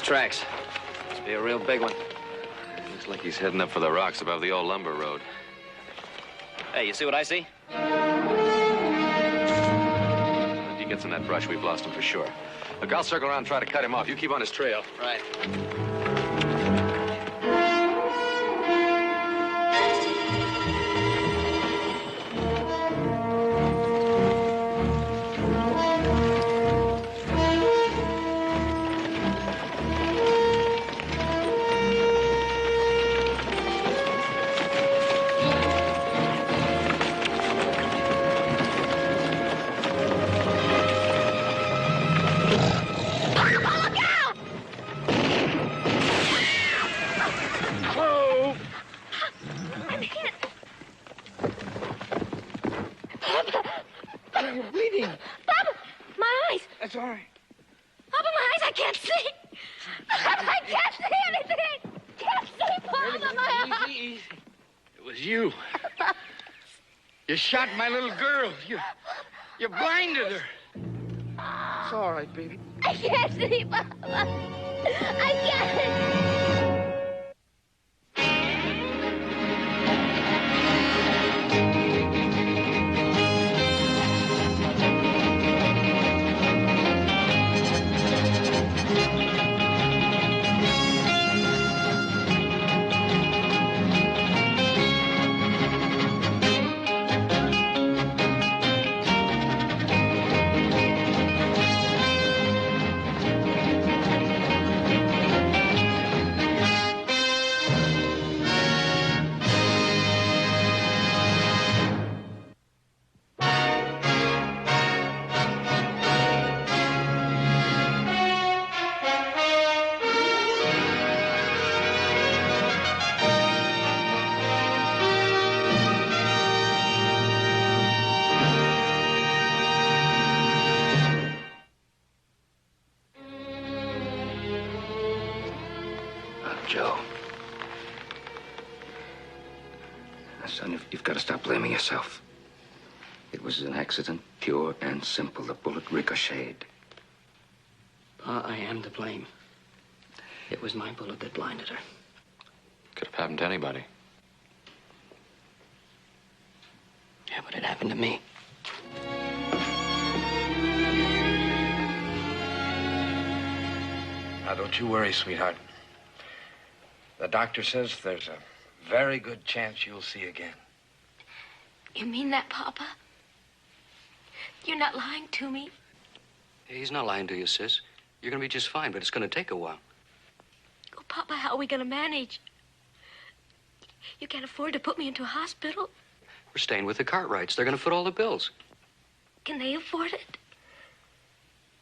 tracks. Must be a real big one. Looks like he's heading up for the rocks above the old lumber road. Hey, you see what I see? If he gets in that brush, we've lost him for sure. Look, I'll circle around and try to cut him off. You keep on his trail. Right. You shot my little girl. You blinded her. It's all right, baby. I can't see, Papa. I can't. Joe. Now, son, you've got to stop blaming yourself. It was an accident, pure and simple. The bullet ricocheted. Pa, I am to blame. It was my bullet that blinded her. Could have happened to anybody. Yeah, but it happened to me. Now, don't you worry, sweetheart. The doctor says there's a very good chance you'll see again. You mean that, Papa? You're not lying to me? He's not lying to you, sis. You're gonna be just fine, but it's gonna take a while. Oh, Papa, how are we gonna manage? You can't afford to put me into a hospital. We're staying with the Cartwrights. They're gonna foot all the bills. Can they afford it?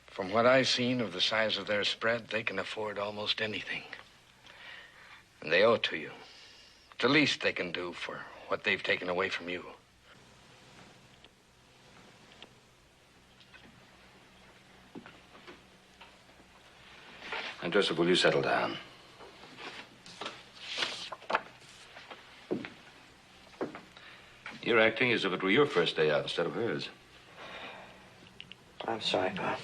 From what I've seen of the size of their spread, they can afford almost anything. And they owe it to you. It's the least they can do for what they've taken away from you. And Joseph, will you settle down? You're acting as if it were your first day out instead of hers. I'm sorry, Pa.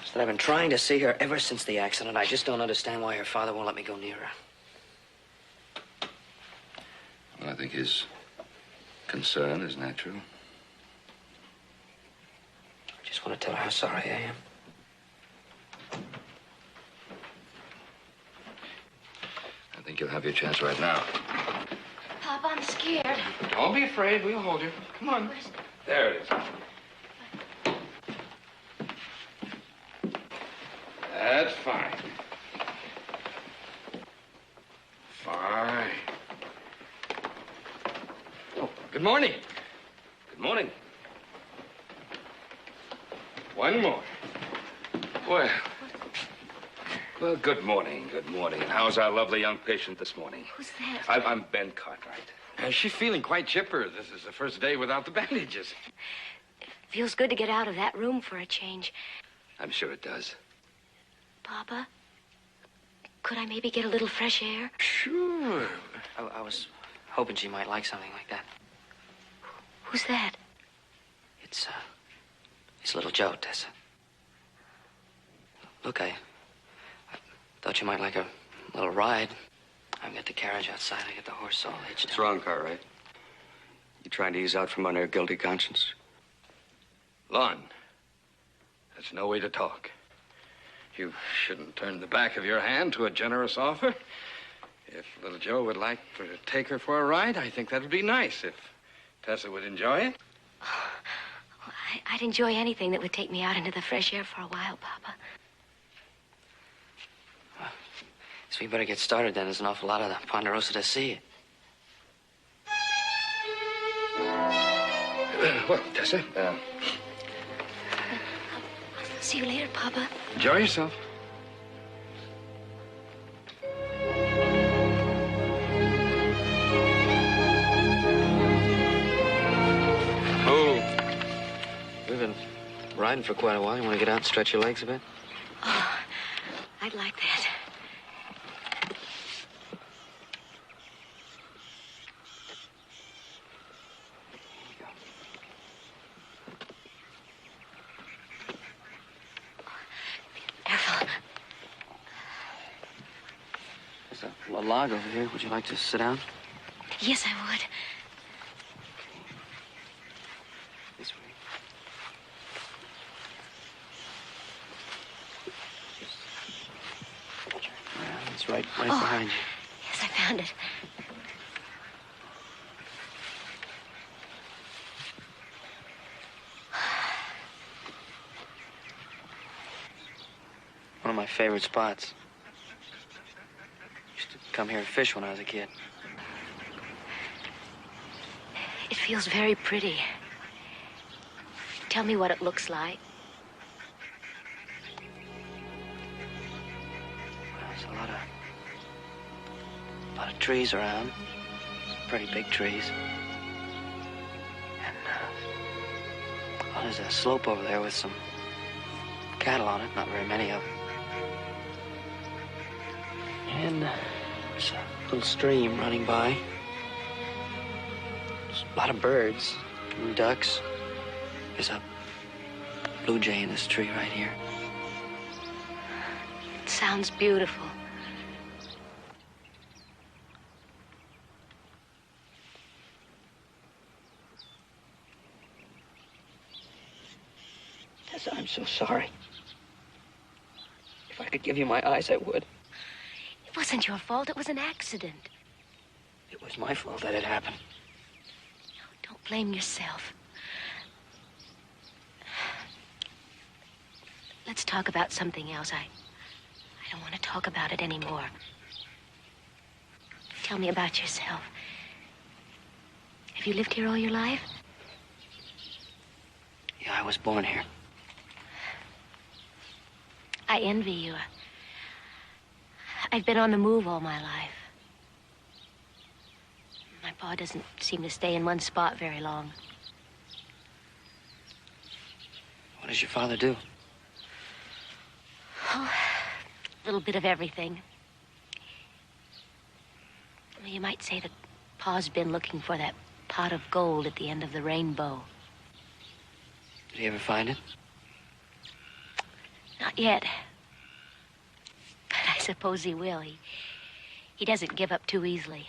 It's that I've been trying to see her ever since the accident. I just don't understand why her father won't let me go near her. Well, I think his concern is natural. I just want to tell her how sorry I am. I think you'll have your chance right now. Papa, I'm scared. Don't be afraid. We'll hold you. Come on. There it is. That's fine. Fine. Oh, good morning. Good morning. One more. Well, good morning, good morning. And how's our lovely young patient this morning? Who's that? I'm Ben Cartwright. She's feeling quite chipper. This is the first day without the bandages. Feels good to get out of that room for a change. I'm sure it does. Papa, could I maybe get a little fresh air? Sure. I was hoping she might like something like that. Who's that? It's little Joe, Tessa. Look, I Thought you might like a little ride. I've got the carriage outside. I got the horse all hitched up. It's wrong, Cartwright. You trying to ease out from under a guilty conscience? Lon, that's no way to talk. You shouldn't turn the back of your hand to a generous offer. If little Joe would like to take her for a ride, I think that would be nice if Tessa would enjoy it. Oh, I'd enjoy anything that would take me out into the fresh air for a while, Papa. So we better get started then. There's an awful lot of the Ponderosa to see. Well, Tessa, I'll see you later, Papa. enjoy yourself. We've been riding for quite a while. You want to get out and stretch your legs a bit? Oh, I'd like that. Careful. There's a log over here. Would you like to sit down? Yes, I would. This way. Around. It's right behind you. Yes, I found it. One of my favorite spots. Used to come here and fish when I was a kid. It feels very pretty. Tell me what it looks like. There's a lot of trees around. Some pretty big trees. And, well, there's a slope over there with some cattle on it. Not very many of them. And there's a little stream running by. There's a lot of birds and ducks. There's a blue jay in this tree right here. It sounds beautiful. Tessa, I'm so sorry. If I could give you my eyes, I would. It wasn't your fault. It was an accident. It was my fault that it happened. Don't blame yourself. Let's talk about something else. I don't want to talk about it anymore. Tell me about yourself. Have you lived here all your life? Yeah, I was born here. I envy you. I've been on the move all my life. My pa doesn't seem to stay in one spot very long. What does your father do? Oh, a little bit of everything. Well, you might say that pa's been looking for that pot of gold at the end of the rainbow. Did he ever find it? Not yet. But I suppose he will. He doesn't give up too easily.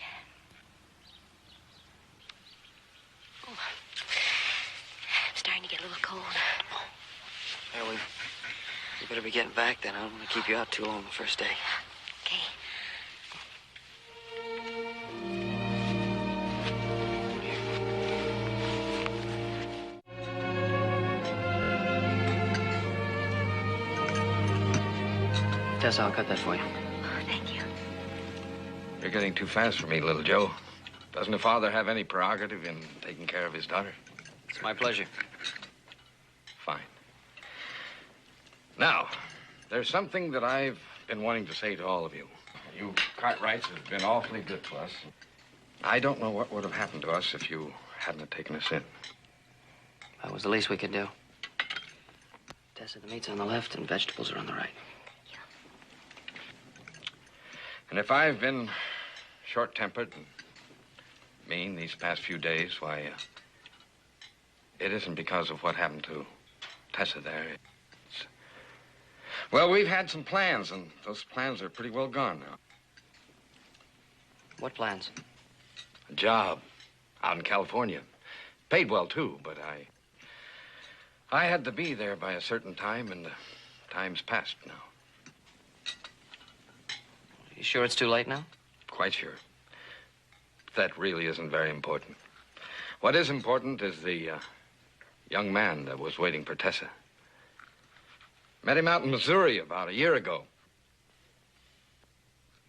Oh, I'm starting to get a little cold. Well, we better be getting back then. I don't want to keep you out too long the first day. Okay. Tessa, I'll cut that for you. Oh, thank you. You're getting too fast for me, little Joe. Doesn't a father have any prerogative in taking care of his daughter? It's my pleasure. Fine. Now, there's something that I've been wanting to say to all of you. You Cartwrights have been awfully good to us. I don't know what would have happened to us if you hadn't have taken us in. That was the least we could do. Tessa, the meat's on the left and vegetables are on the right. And if I've been short-tempered and mean these past few days, why, it isn't because of what happened to Tessa there. Well, we've had some plans, and those plans are pretty well gone now. What plans? A job out in California. Paid well, too, but I had to be there by a certain time, and the time's passed now. You sure it's too late now? Quite sure. That really isn't very important. What is important is the young man that was waiting for Tessa. Met him out in Missouri about a year ago.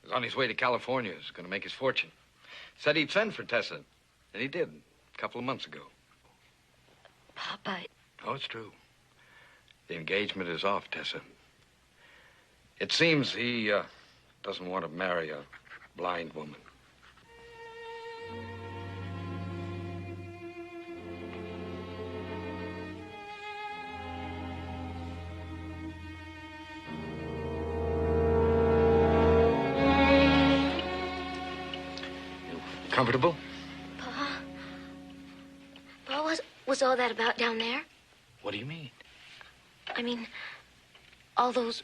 He was on his way to California. He was going to make his fortune. Said he'd send for Tessa, and he did a couple of months ago. Papa. Oh, it's true. The engagement is off, Tessa. It seems he doesn't want to marry a blind woman. Comfortable? Pa, was all that about down there? What do you mean? I mean, all those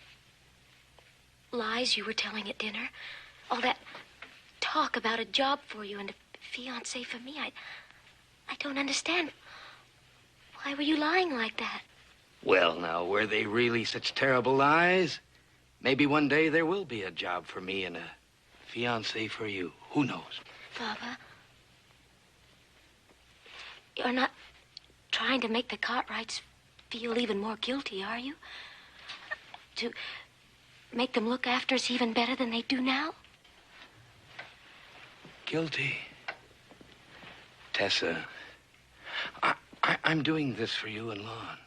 lies you were telling at dinner, all that talk about a job for you and a fiancé for me, I don't understand. Why were you lying like that? Well, now, were they really such terrible lies? Maybe one day there will be a job for me and a fiancé for you. Who knows? Papa, you're not trying to make the Cartwrights feel even more guilty, are you? To make them look after us even better than they do now? Guilty? Tessa, I'm doing this for you and Lon.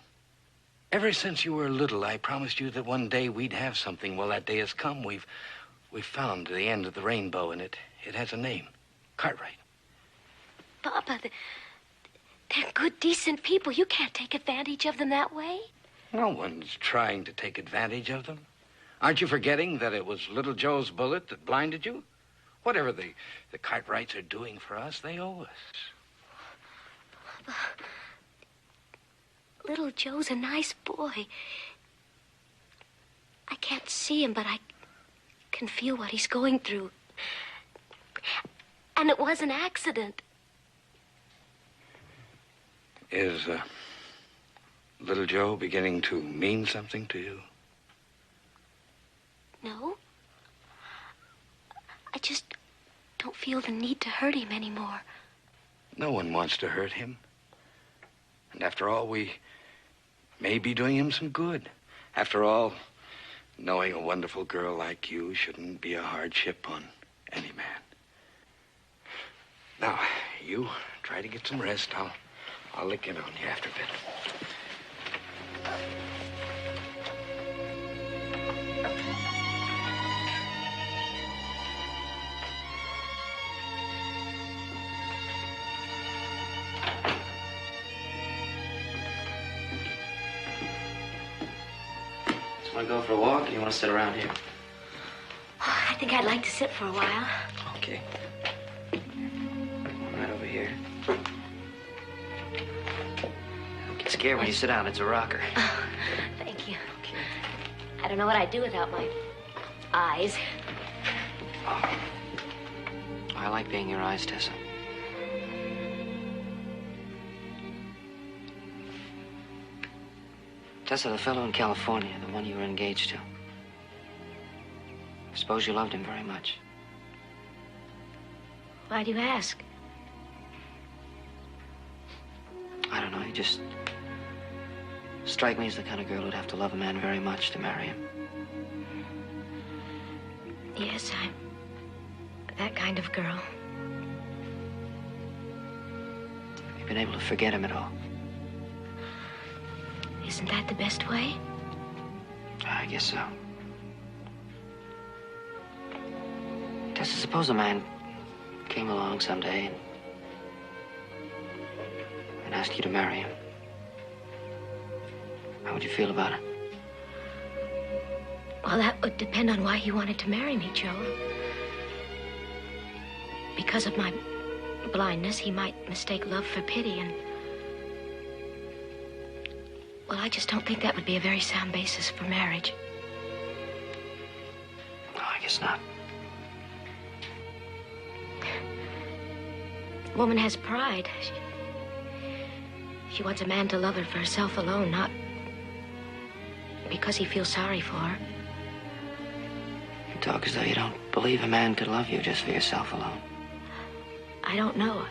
Ever since you were little, I promised you that one day we'd have something. Well, that day has come. We've found the end of the rainbow, and it has a name. Cartwright. Papa, they're good, decent people. You can't take advantage of them that way. No one's trying to take advantage of them. Aren't you forgetting that it was little Joe's bullet that blinded you? Whatever the Cartwrights are doing for us, they owe us. Papa, little Joe's a nice boy. I can't see him, but I can feel what he's going through. And it was an accident. Is little Joe beginning to mean something to you? No. I just don't feel the need to hurt him anymore. No one wants to hurt him. And after all, we may be doing him some good. After all, knowing a wonderful girl like you shouldn't be a hardship on any man. Now, you try to get some rest. I'll lick in on you after a bit. Just want to go for a walk, or you want to sit around here? I think I'd like to sit for a while. Okay. Right over here. Don't get scared when you sit down. It's a rocker. Oh, thank you. I don't know what I'd do without my eyes. Oh. I like being your eyes, Tessa. Tessa, the fellow in California, the one you were engaged to. I suppose you loved him very much. Why do you ask? I don't know, you just strike me as the kind of girl who'd have to love a man very much to marry him. Yes, I'm that kind of girl. Have you been able to forget him at all? Isn't that the best way? I guess so. Tessa, suppose a man came along someday and asked you to marry him. How would you feel about it? Well, that would depend on why he wanted to marry me, Joe. Because of my blindness, he might mistake love for pity, and... Well, I just don't think that would be a very sound basis for marriage. guess not. Woman has pride. She wants a man to love her for herself alone, not because he feels sorry for her. You talk as though you don't believe a man could love you just for yourself alone. I don't know.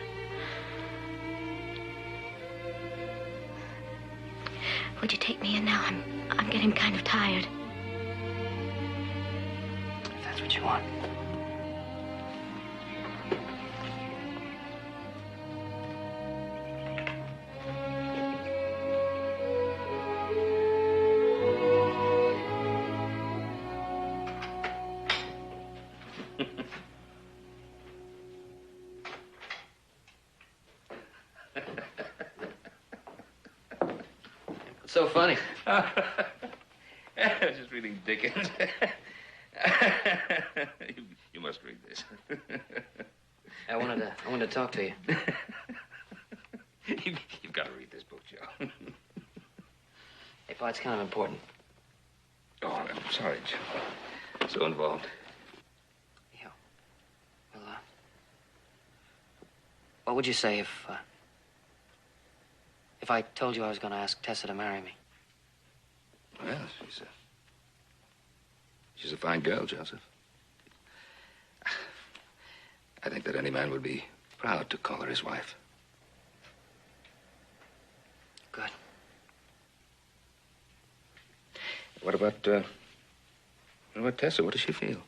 Would you take me in now? I'm getting kind of tired. If that's what you want. What's so funny? I was just reading Dickens. You must read this. I wanted to talk to you. You've got to read this book, Joe. Hey, Pa, it's kind of important. Oh, I'm sorry, Joe. So involved. Yeah. Well, what would you say if I told you I was going to ask Tessa to marry me? Well, she's a fine girl, Joseph. I think that any man would be proud to call her his wife. Good. What about Tessa? What does she feel?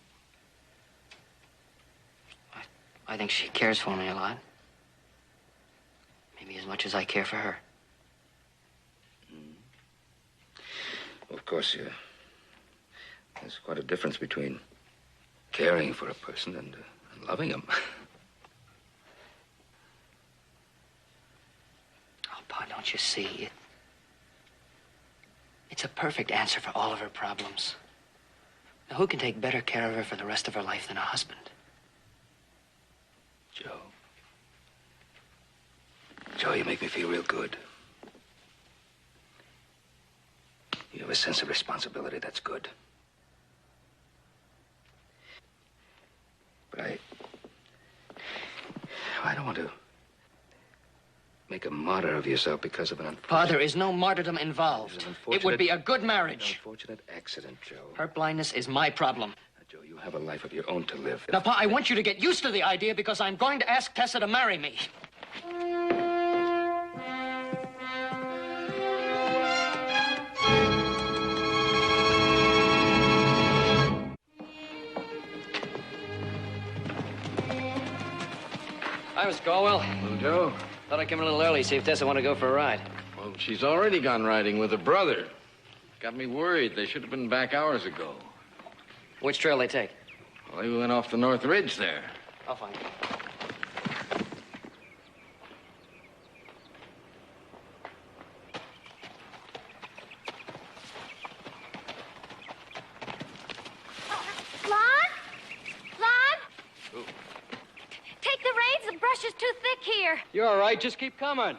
I think she cares for me a lot. Maybe as much as I care for her. Well, of course, there's quite a difference between caring for a person and loving him. Oh, Pa, don't you see? It's a perfect answer for all of her problems. Now, who can take better care of her for the rest of her life than a husband? Joe, you make me feel real good. You have a sense of responsibility. That's good. But I don't want to make a martyr of yourself because of an unfortunate... Pa, there is no martyrdom involved. It would be a good marriage. An unfortunate accident, Joe. Her blindness is my problem. Now, Joe, you have a life of your own to live. Now, Pa, I want you to get used to the idea because I'm going to ask Tessa to marry me. Hi, Mr. Caldwell. Well, Joe. Thought I'd come a little early, see if Tessa wanted to go for a ride. Well, she's already gone riding with her brother. Got me worried. They should have been back hours ago. Which trail they take? Well, they went off the North Ridge there. I'll find it. Is too thick here. You're all right. Just keep coming.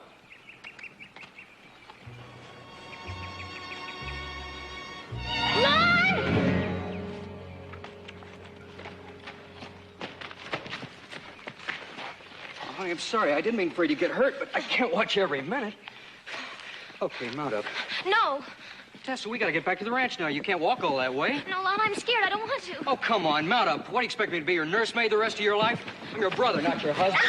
Lon! Oh, honey, I'm sorry. I didn't mean for you to get hurt, but I can't watch every minute. Okay, mount up. No. Tessa, we gotta get back to the ranch now. You can't walk all that way. No, Lon, I'm scared. I don't want to. Oh, come on, mount up. What do you expect me to be, your nursemaid the rest of your life? I'm your brother, not your husband.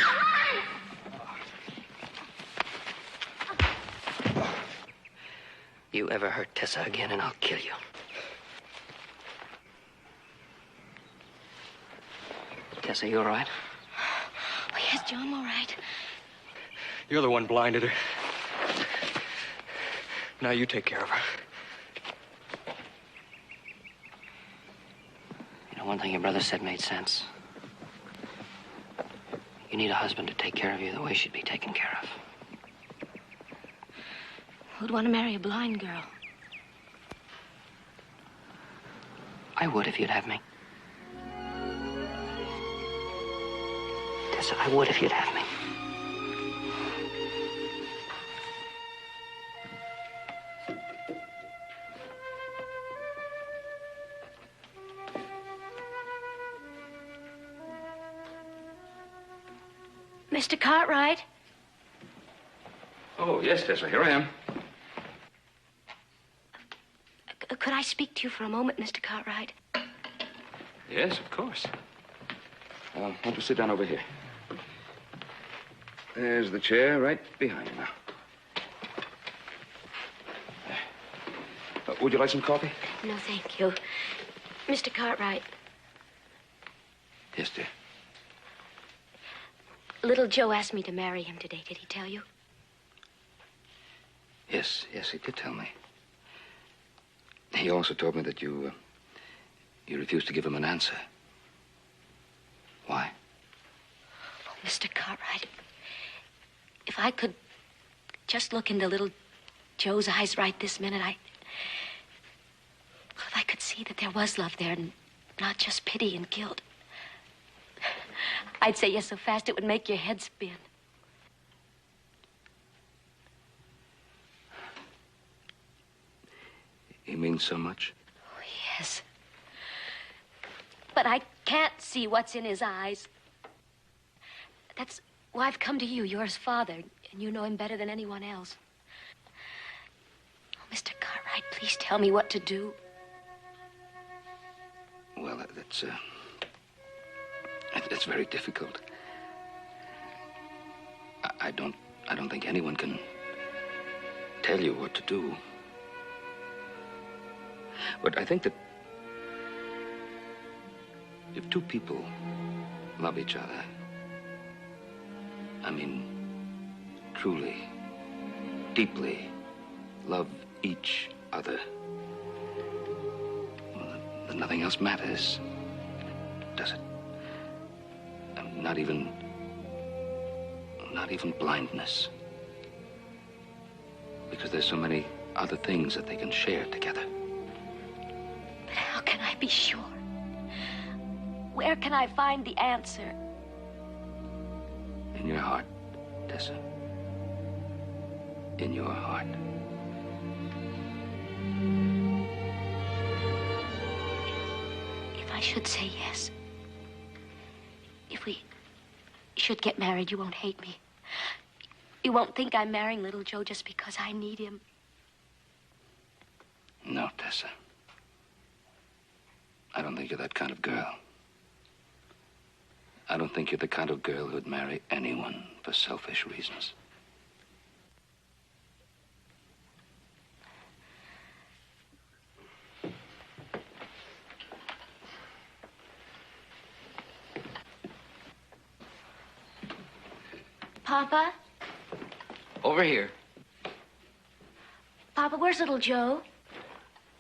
You ever hurt Tessa again, and I'll kill you. Tessa, you all right? Oh, yes, Joe, I'm all right. You're the one blinded her. Now you take care of her. You know, one thing your brother said made sense. You need a husband to take care of you the way she'd be taken care of. Who'd want to marry a blind girl? I would if you'd have me. Tessa, I would if you'd have me. Mr. Cartwright? Oh, yes, Tessa, here I am. Could I speak to you for a moment, Mr. Cartwright? Yes, of course. Why don't you sit down over here? There's the chair right behind you now. Would you like some coffee? No, thank you. Mr. Cartwright, Yes, dear. little Joe asked me to marry him today. Did he tell you? Yes, he did tell me. He also told me that you refused to give him an answer. Why? Oh, Mr. Cartwright, if I could just look into little Joe's eyes right this minute, if I could see that there was love there and not just pity and guilt, I'd say yes so fast it would make your head spin. He means so much? Oh, yes. But I can't see what's in his eyes. That's why I've come to you. You're his father, and you know him better than anyone else. Oh, Mr. Cartwright, please tell me what to do. Well, it's very difficult. I don't think anyone can tell you what to do. But I think that if two people love each other, I mean, truly, deeply love each other, well, then nothing else matters, does it? Not even blindness. Because there's so many other things that they can share together. But how can I be sure? Where can I find the answer? In your heart, Tessa. In your heart. If I should say yes, if we should get married, you won't hate me. You won't think I'm marrying little Joe just because I need him. No, Tessa. I don't think you're that kind of girl. I don't think you're the kind of girl who'd marry anyone for selfish reasons. Papa? Over here. Papa, where's little Joe?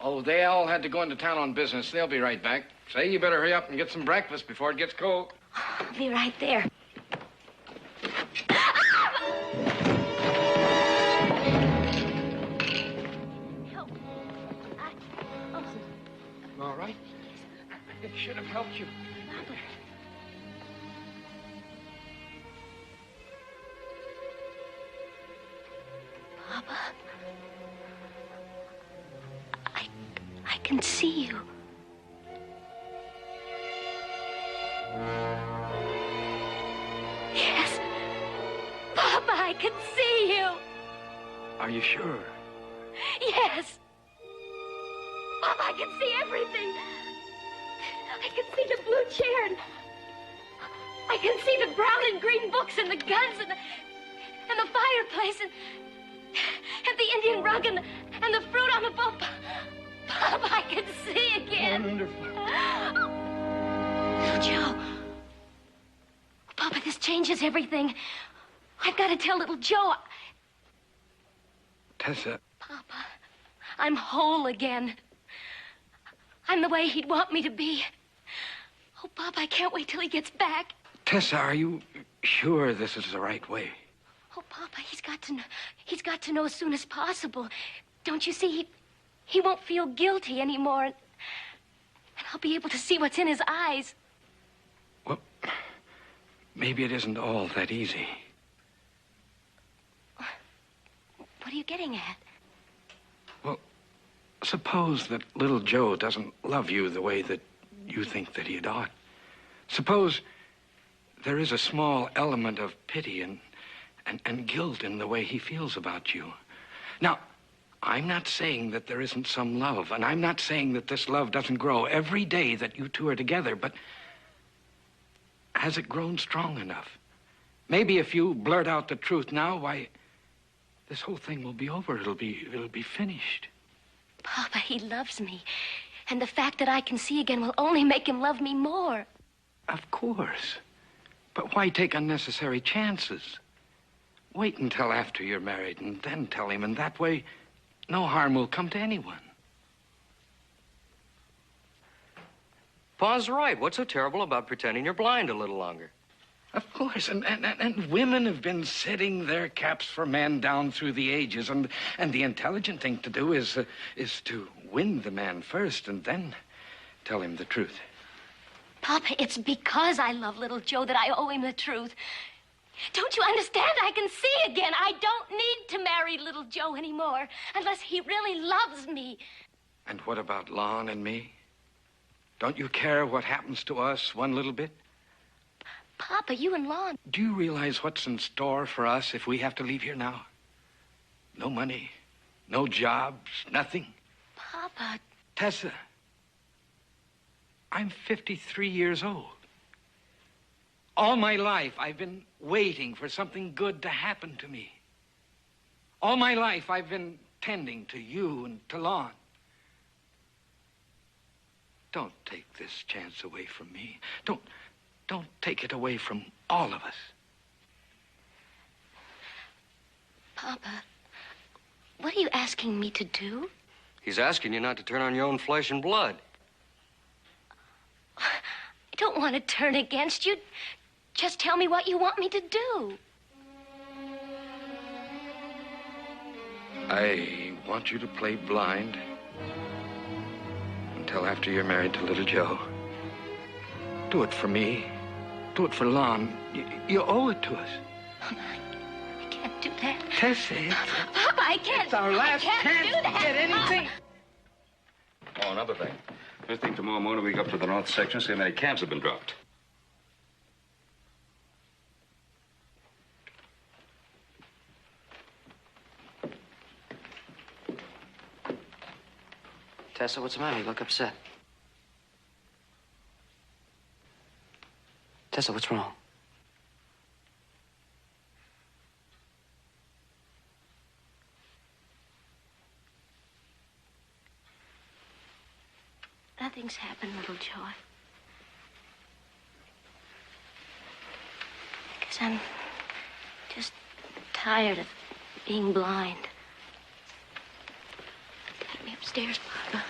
Oh, they all had to go into town on business. They'll be right back. Say, you better hurry up and get some breakfast before it gets cold. I'll be right there. Help. You all right? It should have helped you. Papa. Papa. I can see you. Yes. Papa, I can see you. Are you sure? Yes. Papa, I can see everything. I can see the blue chair and I can see the brown and green books and the guns and the fireplace and the Indian rug and the fruit on the boat. Papa, I can see again. Wonderful. Little Joe. Papa, this changes everything. I've got to tell little Joe. Tessa. Papa, I'm whole again. I'm the way he'd want me to be. Oh, Papa, I can't wait till he gets back. Tessa, are you sure this is the right way? Oh, Papa, he's got to know as soon as possible. Don't you see, he won't feel guilty anymore. And I'll be able to see what's in his eyes. Well, maybe it isn't all that easy. What are you getting at? Well, suppose that little Joe doesn't love you the way that you think that he ought. Suppose there is a small element of pity and guilt in the way he feels about you. Now, I'm not saying that there isn't some love, and I'm not saying that this love doesn't grow every day that you two are together, but has it grown strong enough? Maybe if you blurt out the truth now, why, this whole thing will be over. It'll be finished. Papa, he loves me. And the fact that I can see again will only make him love me more. Of course. But why take unnecessary chances? Wait until after you're married and then tell him, and that way, no harm will come to anyone. Pa's right. What's so terrible about pretending you're blind a little longer? Of course, and women have been setting their caps for men down through the ages, and the intelligent thing to do is to win the man first and then tell him the truth. Papa, it's because I love little Joe that I owe him the truth. Don't you understand? I can see again. I don't need to marry little Joe anymore unless he really loves me. And what about Lon and me? Don't you care what happens to us one little bit? Papa, you and Lon. Do you realize what's in store for us if we have to leave here now? No money, no jobs, nothing. Papa. Tessa, I'm 53 years old. All my life, I've been waiting for something good to happen to me. All my life, I've been tending to you and to Lon. Don't take this chance away from me. Don't take it away from all of us. Papa, what are you asking me to do? He's asking you not to turn on your own flesh and blood. I don't want to turn against you. Just tell me what you want me to do. I want you to play blind until after you're married to little Joe. Do it for me. Do it for Lon. You owe it to us. Papa, I can't do that. Tessa, Papa, I can't. it's our last chance do to that. get anything. Oh, another thing. First thing tomorrow morning, we go up to the north section, see how many camps have been dropped. Tessa, what's the matter? You look upset. Tessa, what's wrong? Nothing's happened, little Joe. Because I'm just tired of being blind. Take me upstairs, Papa.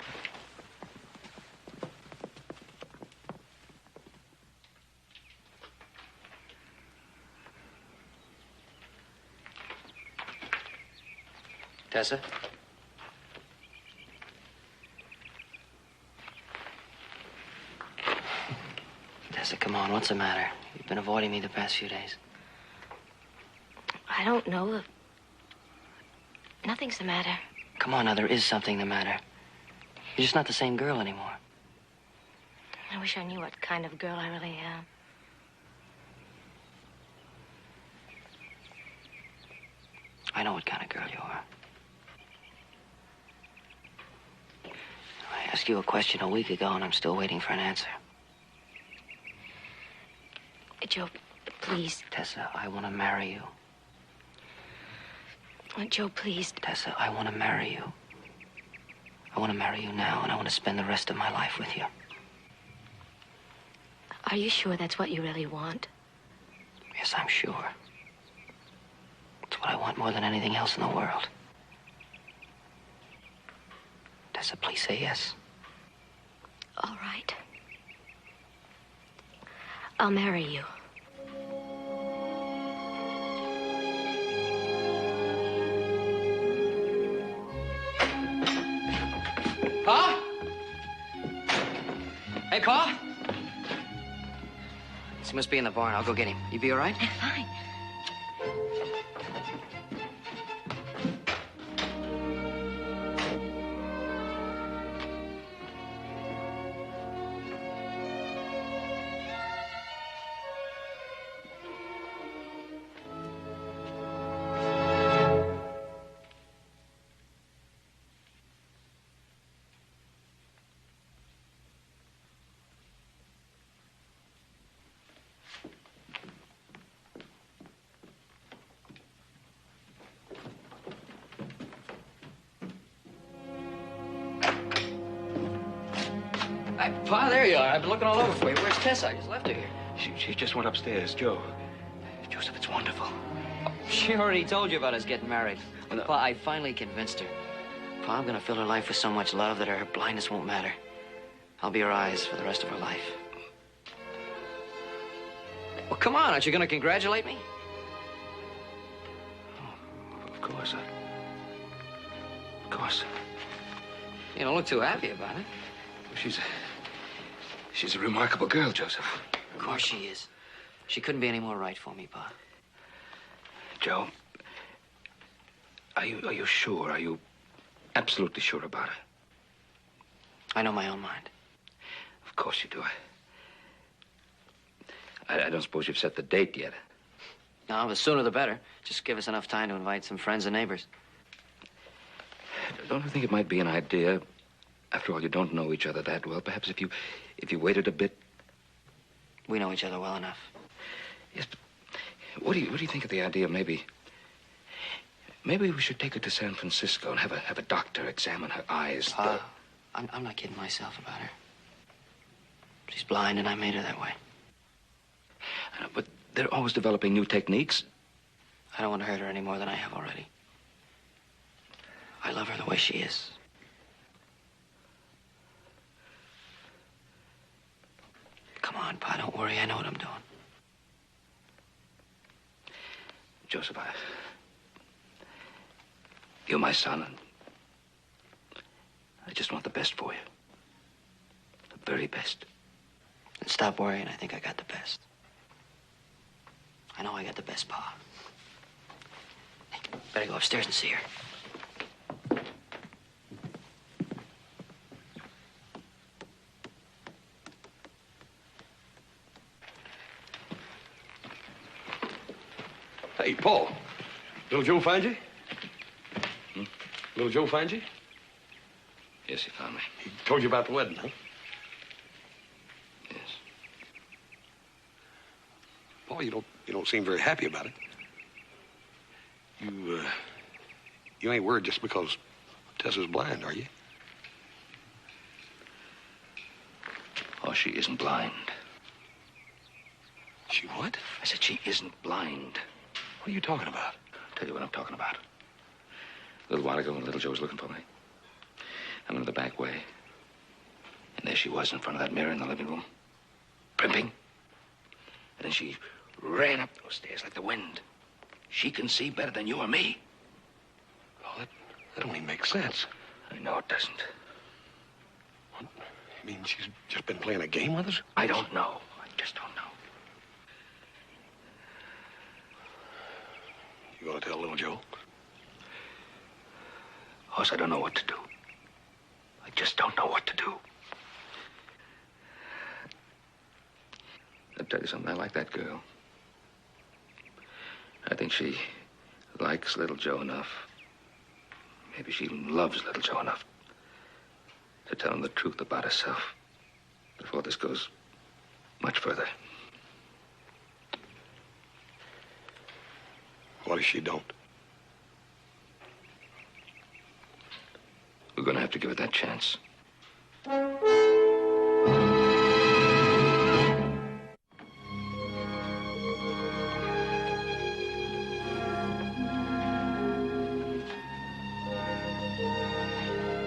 Tessa? Tessa, come on. What's the matter? You've been avoiding me the past few days. I don't know. Nothing's the matter. Come on now, there is something the matter. You're just not the same girl anymore. I wish I knew what kind of girl I really am. I know what kind of girl you are. I asked you a question a week ago, and I'm still waiting for an answer. Joe, please. Tessa, I want to marry you. Joe, please. Tessa, I want to marry you. I want to marry you now, and I want to spend the rest of my life with you. Are you sure that's what you really want? Yes, I'm sure. It's what I want more than anything else in the world. Tessa, please say yes. All right. I'll marry you. Pa? Hey, Pa? He must be in the barn. I'll go get him. You be all right? Fine. Pa, there you are. I've been looking all over for you. Where's Tessa? I just left her here. She just went upstairs, Joe. Joseph, it's wonderful. She already told you about us getting married. No. Pa, I finally convinced her. Pa, I'm gonna fill her life with so much love that her blindness won't matter. I'll be her eyes for the rest of her life. Well, come on. Aren't you going to congratulate me? Oh, of course. Of course. You don't look too happy about it. She's a remarkable girl, Joseph. Of course she is. She couldn't be any more right for me, Pa. Joe, are you sure? Are you absolutely sure about her? I know my own mind. Of course you do. I don't suppose you've set the date yet. No, the sooner the better. Just give us enough time to invite some friends and neighbors. Don't you think it might be an idea? After all, you don't know each other that well. Perhaps if you waited a bit. We know each other well enough. Yes, but what do you think of the idea of maybe we should take her to San Francisco and have a doctor examine her eyes? Pa, I'm not kidding myself about her. She's blind, and I made her that way. I know, but they're always developing new techniques. I don't want to hurt her any more than I have already. I love her the way she is. Come on, Pa, don't worry. I know what I'm doing. Joseph, you're my son, and I just want the best for you. The very best. And stop worrying. I think I got the best. I know I got the best, Pa. Hey, better go upstairs and see her. Hey, Paul. Little Joe find you? Little Joe find you? Yes, he found me. He told you about the wedding, huh? Yes. Paul, you don't seem very happy about it. You ain't worried just because Tessa's blind, are you? Oh, she isn't blind. She what? I said she isn't blind. What are you talking about? I'll tell you what I'm talking about. A little while ago, when little Joe was looking for me, I went to the back way. And there she was in front of that mirror in the living room, primping. And then she ran up those stairs like the wind. She can see better than you or me. Oh, that don't even make sense. I know it doesn't. What? You mean she's just been playing a game with us? I don't know. I just don't know. You gonna tell little Joe? Hoss, I don't know what to do. I just don't know what to do. I'll tell you something. I like that girl. I think she likes little Joe enough. Maybe she even loves little Joe enough to tell him the truth about herself before this goes much further. What if she don't? We're going to have to give it that chance.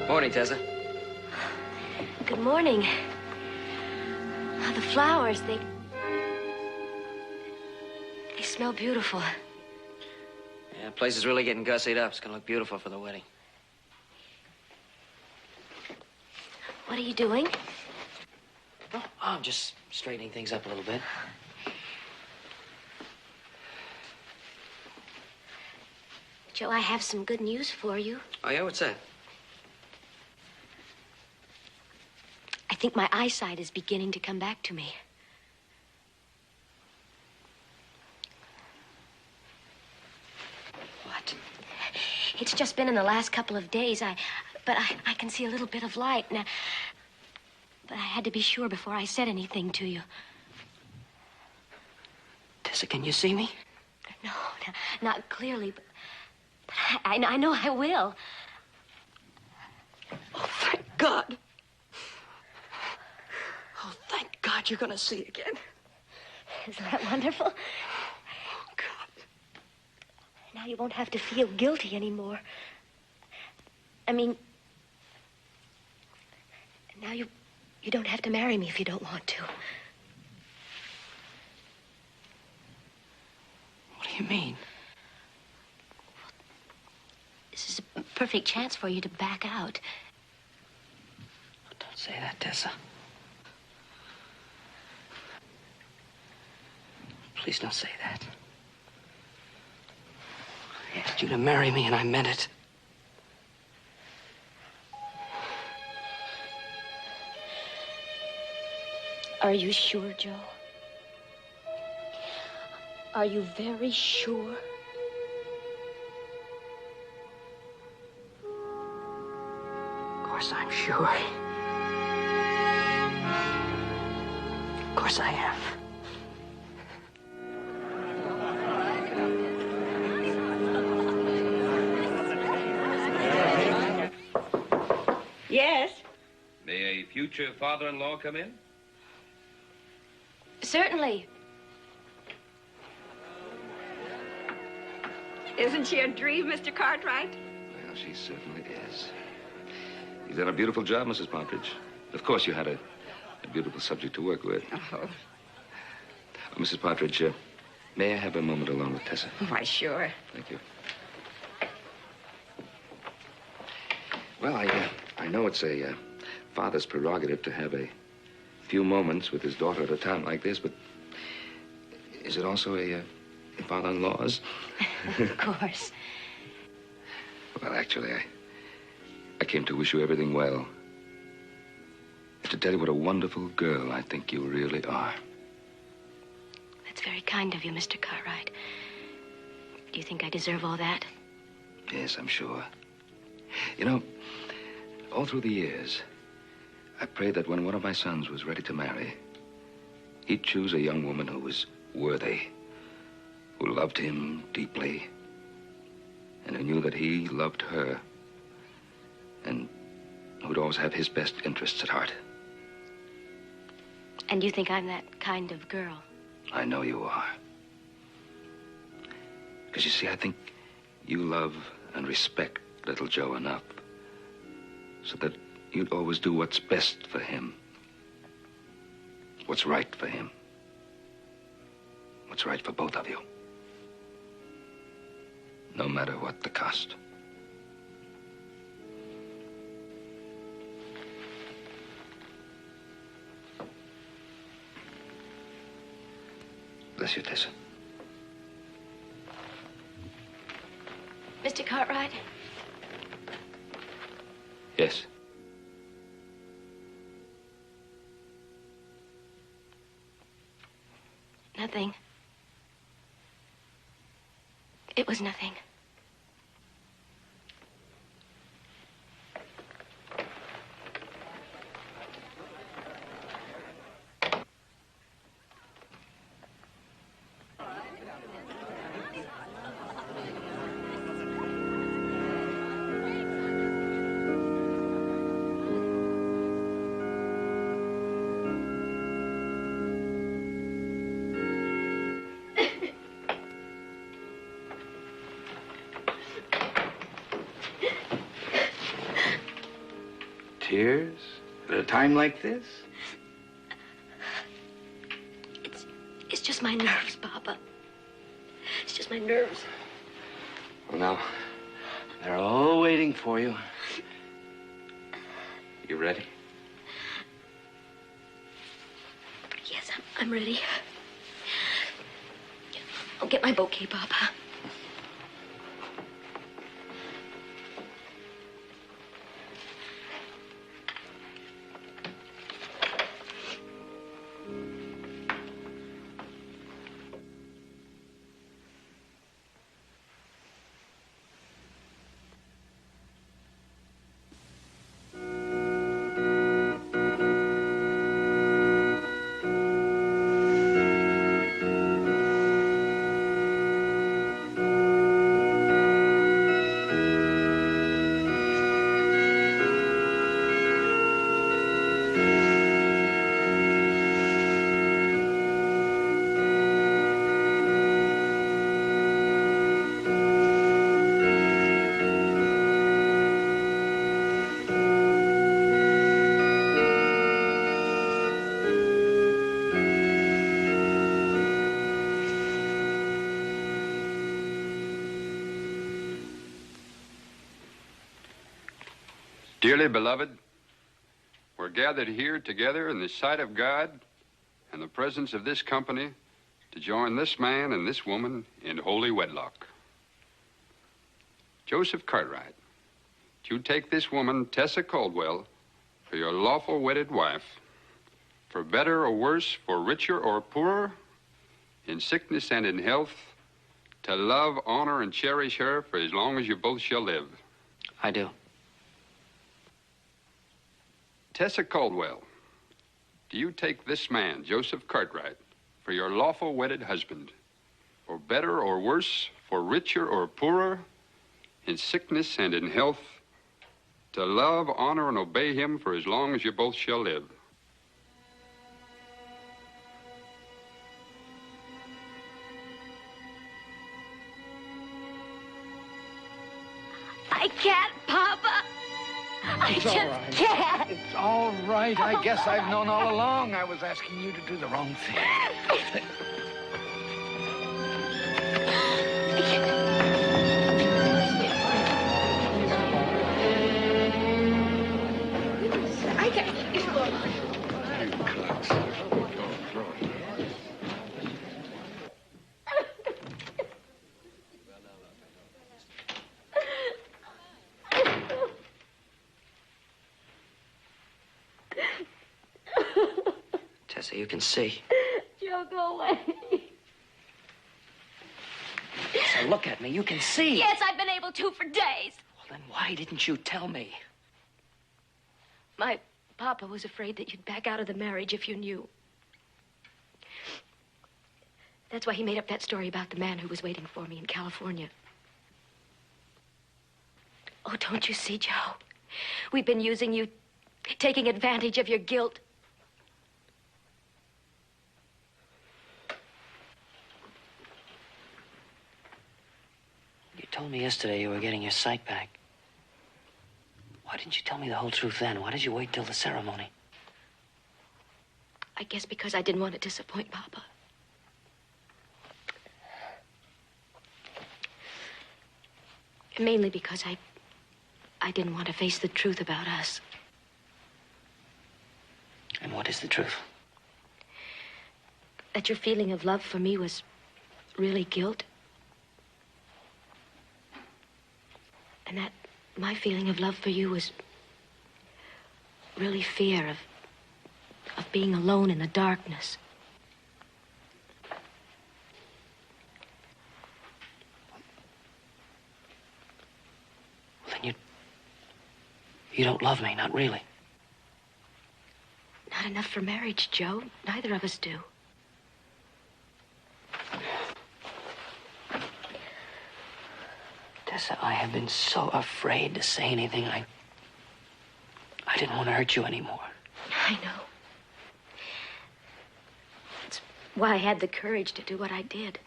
Morning, Tessa. Good morning. Oh, the flowers, they smell beautiful. Yeah, the place is really getting gussied up. It's gonna look beautiful for the wedding. What are you doing? Oh, I'm just straightening things up a little bit. Joe, I have some good news for you. Oh, yeah? What's that? I think my eyesight is beginning to come back to me. What? It's just been in the last couple of days. But I can see a little bit of light now. But I had to be sure before I said anything to you. Tessa, can you see me? No, not clearly, but I know I will. Oh, thank God. God, you're going to see again. Isn't that wonderful? Oh, God. Now you won't have to feel guilty anymore. I mean, now you don't have to marry me if you don't want to. What do you mean? This is a perfect chance for you to back out. Don't say that, Tessa. Please don't say that. I asked you to marry me, and I meant it. Are you sure, Joe? Are you very sure? Of course I'm sure. Of course I am. Yes? May a future father-in-law come in? Certainly. Isn't she a dream, Mr. Cartwright? Well, she certainly is. You've done a beautiful job, Mrs. Partridge. Of course, you had a beautiful subject to work with. Oh. Mrs. Partridge, may I have a moment alone with Tessa? Why, sure. Thank you. Well, I know it's a father's prerogative to have a few moments with his daughter at a time like this, but is it also a father-in-law's? Of course. Well, actually, I came to wish you everything well. And to tell you what a wonderful girl I think you really are. That's very kind of you, Mr. Cartwright. Do you think I deserve all that? Yes, I'm sure. You know, all through the years, I prayed that when one of my sons was ready to marry, he'd choose a young woman who was worthy, who loved him deeply, and who knew that he loved her, and who'd always have his best interests at heart. And you think I'm that kind of girl? I know you are. Because you see, I think you love and respect little Joe enough so that you'd always do what's best for him. What's right for him. What's right for both of you. No matter what the cost. Bless you, Tessa. Mr. Cartwright? Yes. Nothing. It was nothing. Tears? At a time like this? It's just my nerves, Papa. It's just my nerves. Well, now, they're all waiting for you. You ready? Yes, I'm ready. I'll get my bouquet, Papa. Dearly beloved, we're gathered here together in the sight of God and the presence of this company to join this man and this woman in holy wedlock. Joseph Cartwright, you take this woman, Tessa Caldwell, for your lawful wedded wife, for better or worse, for richer or poorer, in sickness and in health, to love, honor, and cherish her for as long as you both shall live. I do. Tessa Caldwell, do you take this man, Joseph Cartwright, for your lawful wedded husband, for better or worse, for richer or poorer, in sickness and in health, to love, honor, and obey him for as long as you both shall live? I can't, Papa. I It's just all right. can't. It's all right. I guess I've known all along I was asking you to do the wrong thing. I can't. Tessa, you can see. Joe, go away. Tessa, look at me. You can see. Yes, I've been able to for days. Well, then why didn't you tell me? My papa was afraid that you'd back out of the marriage if you knew. That's why he made up that story about the man who was waiting for me in California. Oh, don't you see, Joe? We've been using you, taking advantage of your guilt. You told me yesterday you were getting your sight back. Why didn't you tell me the whole truth then? Why did you wait till the ceremony? I guess because I didn't want to disappoint Papa. Mainly because I didn't want to face the truth about us. And what is the truth? That your feeling of love for me was really guilt. And that my feeling of love for you was really fear of being alone in the darkness. Well, then you don't love me, not really. Not enough for marriage, Joe. Neither of us do. Tessa, I have been so afraid to say anything. I didn't want to hurt you anymore. I know. That's why I had the courage to do what I did.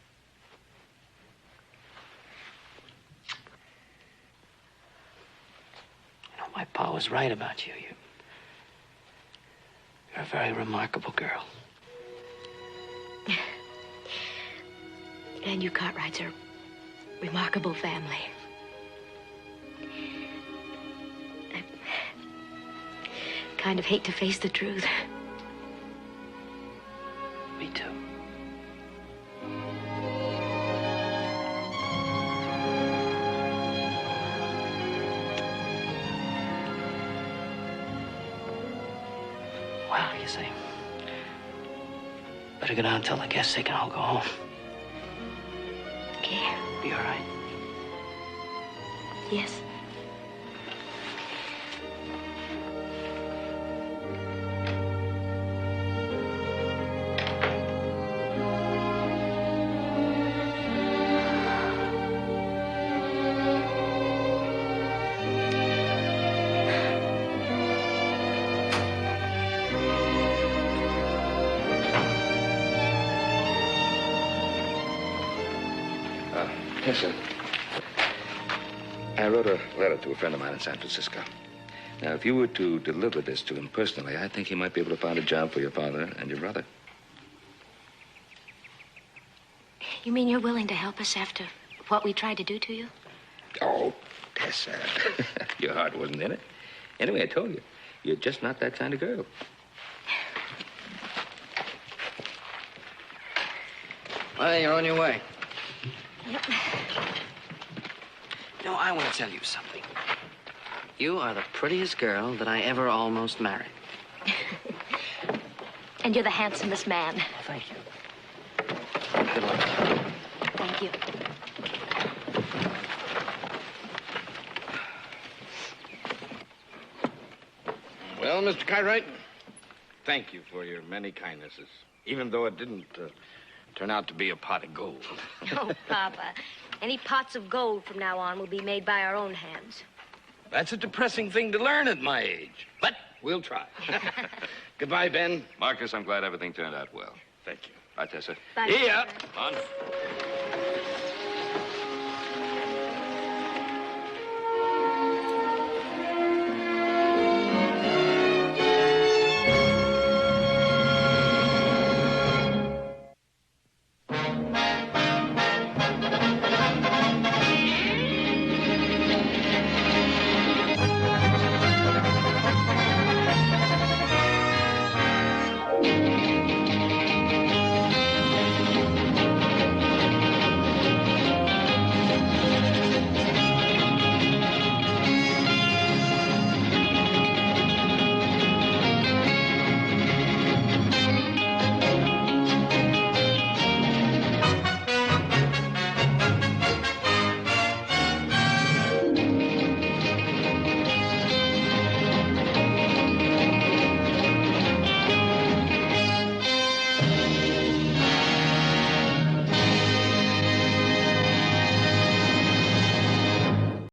You know, my pa was right about you. You're a very remarkable girl. And you Cartwrights are a remarkable family. I kind of hate to face the truth. Me too. Well, you see, better go down and tell the guests they can all go home. Okay. Be all right? Yes. Tessa, I wrote a letter to a friend of mine in San Francisco. Now, if you were to deliver this to him personally, I think he might be able to find a job for your father and your brother. You mean you're willing to help us after what we tried to do to you? Oh, Tessa. Your heart wasn't in it. Anyway, I told you, you're just not that kind of girl. Well, you're on your way. Yep. No, I want to tell you something. You are the prettiest girl that I ever almost married. And you're the handsomest man. Well, thank you. Good luck. Thank you. Well, Mr. Cartwright, thank you for your many kindnesses, even though it didn't turn out to be a pot of gold. Oh, Papa. Any pots of gold from now on will be made by our own hands. That's a depressing thing to learn at my age, but we'll try. Goodbye, Ben. Marcus, I'm glad everything turned out well. Thank you. Bye, Tessa. Bye. Yeah. On.